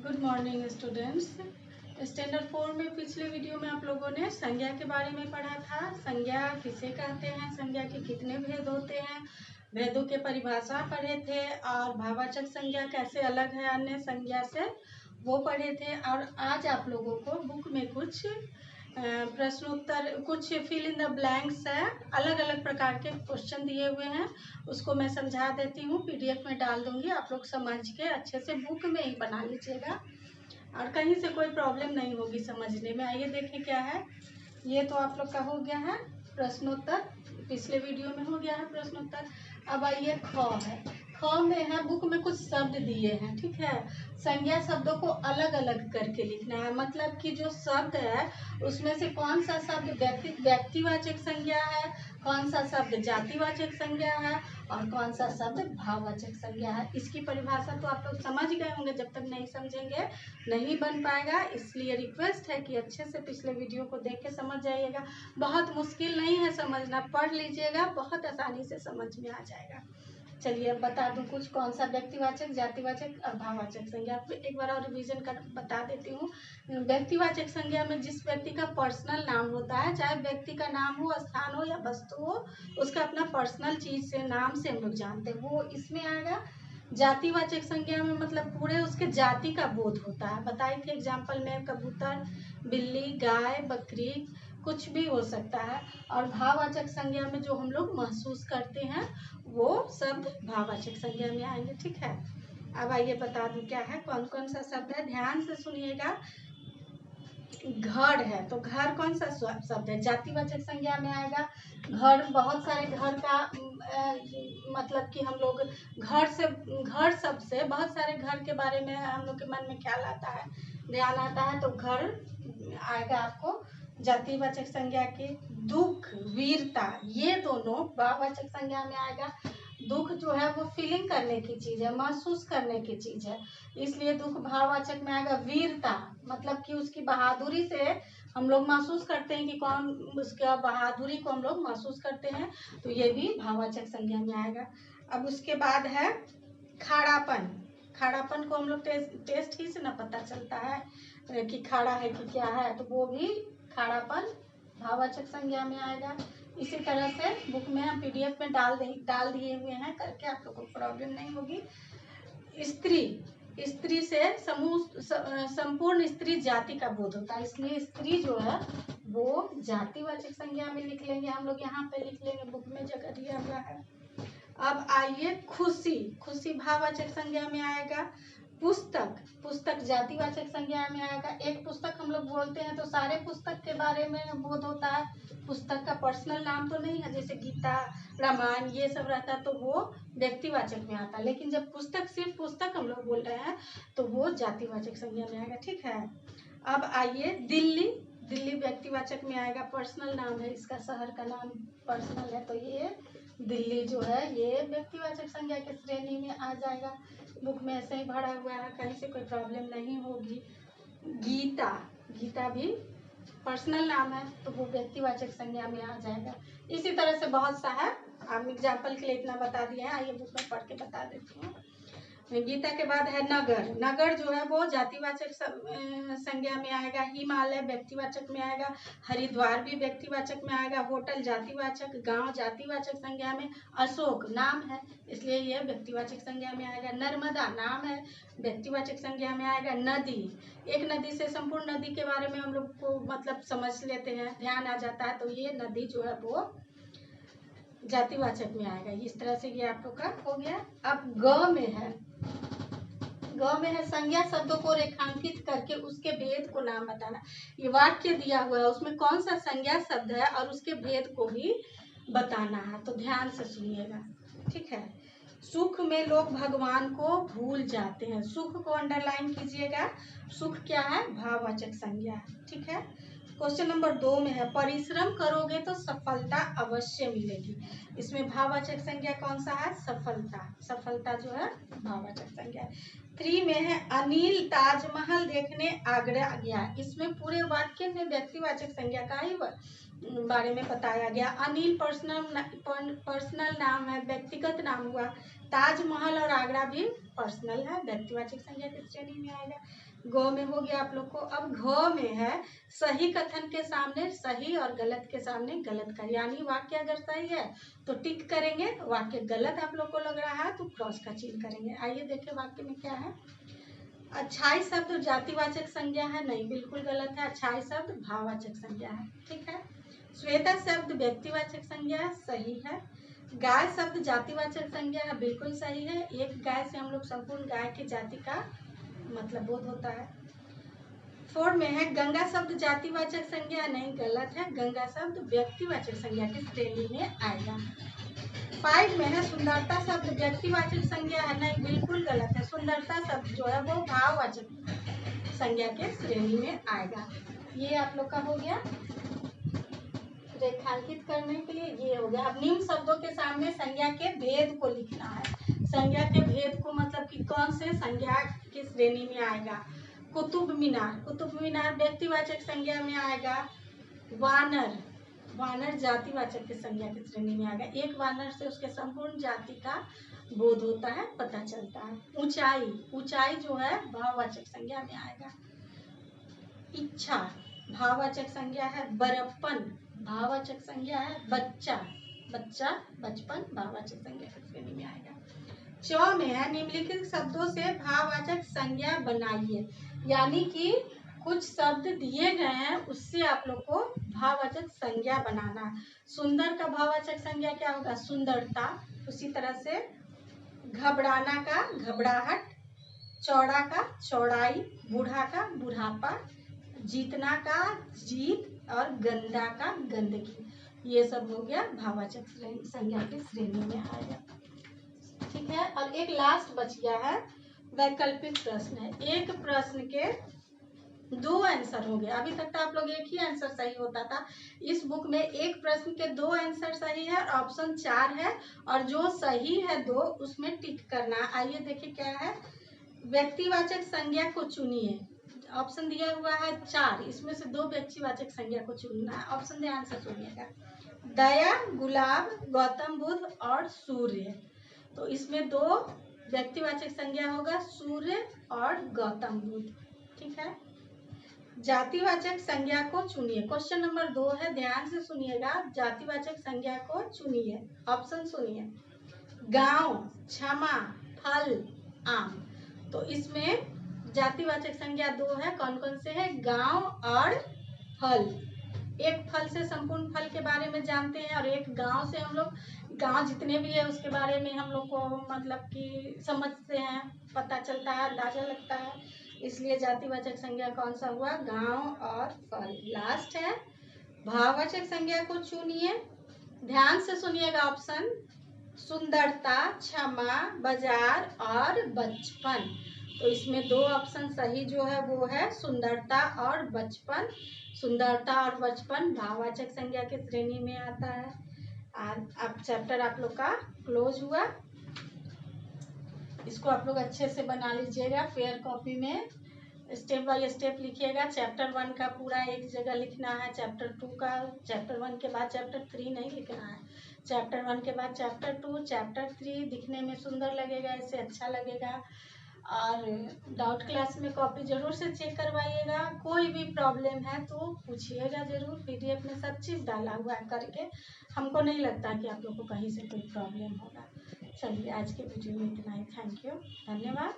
Good morning students. Standard 4 में पिछले video में आप लोगों ने संज्ञा के बारे में पढ़ा था। संज्ञा किसे कहते हैं, संज्ञा के कितने भेद होते हैं, भेदों के परिभाषा पढ़े थे और भाववाचक संज्ञा कैसे अलग है अन्य संज्ञा से वो पढ़े थे। और आज आप लोगों को बुक में कुछ प्रश्नोत्तर, कुछ फिल इन द ब्लैंक्स है, अलग अलग प्रकार के क्वेश्चन दिए हुए हैं। उसको मैं समझा देती हूँ, पीडीएफ में डाल दूंगी, आप लोग समझ के अच्छे से बुक में ही बना लीजिएगा और कहीं से कोई प्रॉब्लम नहीं होगी समझने में। आइए देखें क्या है। ये तो आप लोग का हो गया है प्रश्नोत्तर, पिछले वीडियो में हो गया है प्रश्नोत्तर। अब आइए ख है। ख में है, बुक में कुछ शब्द दिए हैं, ठीक है। संज्ञा शब्दों को अलग अलग करके लिखना है, मतलब कि जो शब्द है उसमें से कौन सा शब्द व्यक्तिवाचक संज्ञा है, कौन सा शब्द जातिवाचक संज्ञा है और कौन सा शब्द भाववाचक संज्ञा है। इसकी परिभाषा तो आप लोग समझ गए होंगे, जब तक नहीं समझेंगे नहीं बन पाएगा। इसलिए रिक्वेस्ट है कि अच्छे से पिछले वीडियो को देख के समझ जाइएगा। बहुत मुश्किल नहीं है समझना, पढ़ लीजिएगा, बहुत आसानी से समझ में आ जाएगा। चलिए अब बता दूं कुछ, कौन सा व्यक्तिवाचक, जातिवाचक और भाववाचक संज्ञा। एक बार और रिवीजन कर बता देती हूँ। व्यक्तिवाचक संज्ञा में जिस व्यक्ति का पर्सनल नाम होता है, चाहे व्यक्ति का नाम हो, स्थान हो या वस्तु हो, उसका अपना पर्सनल चीज से, नाम से हम लोग जानते हैं, वो इसमें आएगा। जातिवाचक संज्ञा में मतलब पूरे उसके जाति का बोध होता है। बताई थी एग्जाम्पल में, कबूतर, बिल्ली, गाय, बकरी, कुछ भी हो सकता है। और भाववाचक संज्ञा में जो हम लोग महसूस करते हैं वो शब्द भाववाचक संज्ञा में आएंगे, ठीक है। अब आइए बता दूं क्या है, कौन कौन सा शब्द है, ध्यान से सुनिएगा। घर है तो घर कौन सा शब्द है, जातिवाचक संज्ञा में आएगा। घर, बहुत सारे घर का मतलब कि हम लोग घर से, घर शब्द से बहुत सारे घर के बारे में हम लोग के मन में ख्याल आता है, ध्यान आता है, तो घर आएगा आपको जातिवाचक संज्ञा के। दुख, वीरता, ये दोनों भाववाचक संज्ञा में आएगा। दुख जो है वो फीलिंग करने की चीज है, महसूस करने की चीज है, इसलिए दुख भाववाचक में आएगा। वीरता मतलब कि उसकी बहादुरी से हम लोग महसूस करते हैं कि कौन, उसका बहादुरी को हम लोग महसूस करते हैं, तो ये भी भाववाचक संज्ञा में आएगा। अब उसके बाद है खाड़ापन। खाड़ापन को हम लोग टेस्ट ही से ना पता चलता है कि खाड़ा है कि क्या है, तो वो भी खाड़ापन भाववाचक संज्ञा में आएगा। इसी तरह से बुक में हम पीडीएफ में डाल दिए हुए हैं, करके आप लोगों को प्रॉब्लम नहीं होगी। स्त्री, स्त्री से समूह, संपूर्ण स्त्री जाति का बोध होता है, इसलिए स्त्री जो है वो जातिवाचक संज्ञा में लिख लेंगे हम लोग, यहाँ पे लिख लेंगे, बुक में जगह दिया हुआ है। अब आइए खुशी, खुशी भाववाचक संज्ञा में आएगा। पुस्तक, पुस्तक जातिवाचक संज्ञा में आएगा। एक पुस्तक हम लोग बोलते हैं तो सारे पुस्तक के बारे में बोध होता है, पुस्तक का पर्सनल नाम तो नहीं है, जैसे गीता, रामायण ये सब रहता है तो वो व्यक्तिवाचक में आता है, लेकिन जब पुस्तक, सिर्फ पुस्तक हम लोग बोल रहे हैं तो वो जातिवाचक संज्ञा में आएगा, ठीक है। अब आइए दिल्ली, दिल्ली व्यक्तिवाचक में आएगा, पर्सनल नाम है इसका, शहर का नाम पर्सनल है, तो ये दिल्ली जो है ये व्यक्तिवाचक संज्ञा की श्रेणी में आ जाएगा। बुक में ऐसे ही भरा हुआ है, कहीं से कोई प्रॉब्लम नहीं होगी। गीता, गीता भी पर्सनल नाम है तो वो व्यक्तिवाचक संज्ञा में आ जाएगा। इसी तरह से बहुत सा है, हम एग्जाम्पल के लिए इतना बता दिए हैं, आइए बुक में पढ़ के बता देती हूँ। गीता के बाद है नगर, नगर जो है वो जातिवाचक संज्ञा में आएगा। हिमालय व्यक्तिवाचक में आएगा। हरिद्वार भी व्यक्तिवाचक में आएगा। होटल जातिवाचक, गांव जातिवाचक संज्ञा में। अशोक नाम है इसलिए यह व्यक्तिवाचक संज्ञा में आएगा। नर्मदा नाम है, व्यक्तिवाचक संज्ञा में आएगा। नदी, एक नदी से संपूर्ण नदी के बारे में हम लोग को मतलब समझ लेते हैं, ध्यान आ जाता है, तो ये नदी जो है वो जातिवाचक में आएगा। इस तरह से ये आप लोग का हो गया। अब ग में है, ग में है संज्ञा शब्दों को रेखांकित करके उसके भेद को नाम बताना। ये वाक्य दिया हुआ है, उसमें कौन सा संज्ञा शब्द है और उसके भेद को भी बताना है, तो ध्यान से सुनिएगा, ठीक है। सुख में लोग भगवान को भूल जाते हैं, सुख को अंडरलाइन कीजिएगा। सुख क्या है, भाववाचक संज्ञा, ठीक है। क्वेश्चन नंबर 2 में है परिश्रम करोगे तो सफलता अवश्य मिलेगी, इसमें भाववाचक संज्ञा कौन सा है, सफलता, सफलता जो है भाववाचक संज्ञा। 3 में है अनिल ताजमहल देखने आगरा गया, इसमें पूरे वाक्य में व्यक्तिवाचक संज्ञा का ही बारे में बताया गया। अनिल पर्सनल नाम है, व्यक्तिगत नाम हुआ, ताजमहल और आगरा भी पर्सनल है, व्यक्तिवाचक संज्ञा की श्रेणी में आएगा। ग में हो गया आप लोग को। अब घ में है सही कथन के सामने सही और गलत के सामने गलत का, यानी वाक्य अगर सही है तो टिक करेंगे, वाक्य गलत आप लोग को लग रहा है तो क्रॉस का चिन्ह करेंगे। आइए देखें वाक्य में क्या है। अच्छाई शब्द जातिवाचक संज्ञा है, नहीं, बिल्कुल गलत है। अच्छाई शब्द भाववाचक संज्ञा है, ठीक है। श्वेता शब्द व्यक्तिवाचक संज्ञा है, सही है। गाय शब्द जातिवाचक संज्ञा है, बिल्कुल सही है। एक गाय से हम लोग संपूर्ण गाय की जाति का मतलब बोध होता है। 4 में है गंगा शब्द जातिवाचक संज्ञा, नहीं, गलत है। गंगा शब्द व्यक्तिवाचक संज्ञा की श्रेणी में आएगा। 5 में है सुंदरता शब्द व्यक्तिवाचक संज्ञा है, नहीं, बिल्कुल गलत है। सुंदरता शब्द जो है वो भाववाचक संज्ञा के श्रेणी में आएगा। ये आप लोग का हो गया रेखांकित करने के लिए, ये हो गया। अब निम्न शब्दों के सामने संज्ञा के भेद को लिखना है। संज्ञा के भेद को मतलब कि कौन से संज्ञा की श्रेणी में आएगा। कुतुब मीनार, कुतुब मीनार व्यक्तिवाचक संज्ञा में आएगा। वानर, वानर जातिवाचक की संज्ञा की श्रेणी में आएगा। एक वानर से उसके संपूर्ण जाति का बोध होता है, पता चलता है। ऊंचाई, ऊंचाई जो है भाववाचक संज्ञा में आएगा। इच्छा भाववाचक संज्ञा है। बड़प्पन भाववाचक संज्ञा है। बच्चा, बच्चा, बचपन भाववाचक संज्ञा की श्रेणी में आएगा। 4 में है निम्नलिखित शब्दों से भाववाचक संज्ञा बनाइए, यानी कि कुछ शब्द दिए गए हैं उससे आप लोग को भाववाचक संज्ञा बनाना है। सुंदर का भाववाचक संज्ञा क्या होगा, सुंदरता। उसी तरह से घबराना का घबराहट, चौड़ा का चौड़ाई, बूढ़ा का बुढ़ापा, जीतना का जीत और गंदा का गंदगी। ये सब हो गया भाववाचक संज्ञा की श्रेणी में आएगा, ठीक है। और एक लास्ट बच गया है वैकल्पिक प्रश्न है। एक प्रश्न के 2 आंसर हो गया। अभी तक तो आप लोग एक ही आंसर सही होता था। इस बुक में एक प्रश्न के 2 आंसर सही है, ऑप्शन 4 है, और जो सही है 2 उसमें टिक करना। आइए देखिए क्या है। व्यक्तिवाचक संज्ञा को चुनिए। ऑप्शन दिया हुआ है 4, इसमें से 2 व्यक्तिवाचक संज्ञा को चुनना है। ऑप्शन ध्यान से सुनिएगा। दया, गुलाब, गौतम बुद्ध और सूर्य। तो इसमें 2 व्यक्तिवाचक संज्ञा होगा, सूर्य और गौतम बुद्ध, ठीक है। जातिवाचक संज्ञा को चुनिए। क्वेश्चन नंबर 2 है, ध्यान से सुनिएगा। जातिवाचक संज्ञा को चुनिए। ऑप्शन सुनिए। गांव, क्षमा, फल, आम। तो इसमें जातिवाचक संज्ञा 2 है। कौन कौन से है, गांव और फल। एक फल से संपूर्ण फल के बारे में जानते हैं, और एक गांव से हम लोग गांव जितने भी है उसके बारे में हम लोग को मतलब कि समझते हैं, पता चलता है, अंदाजा लगता है। इसलिए जातिवाचक संज्ञा कौन सा हुआ, गांव और फल। लास्ट है भाववाचक संज्ञा को चुनिए। ध्यान से सुनिएगा। ऑप्शन सुंदरता, क्षमा, बाजार और बचपन। तो इसमें 2 ऑप्शन सही जो है वो है सुंदरता और बचपन। सुंदरता और बचपन भाववाचक संज्ञा की श्रेणी में आता है। अब चैप्टर आप लोग का क्लोज हुआ। इसको आप लोग अच्छे से बना लीजिएगा। फेयर कॉपी में स्टेप बाय स्टेप लिखिएगा। चैप्टर 1 का पूरा एक जगह लिखना है, चैप्टर 2 का, चैप्टर 1 के बाद चैप्टर 3 नहीं लिखना है। चैप्टर 1 के बाद चैप्टर 2, चैप्टर 3 दिखने में सुंदर लगेगा, इससे अच्छा लगेगा। और डाउट क्लास में कॉपी जरूर से चेक करवाइएगा। कोई भी प्रॉब्लम है तो पूछिएगा जरूर। PDF में सब चीज़ डाला हुआ है करके। हमको नहीं लगता कि आप लोग को कहीं से कोई प्रॉब्लम होगा। चलिए आज के वीडियो में इतना ही। थैंक यू, धन्यवाद।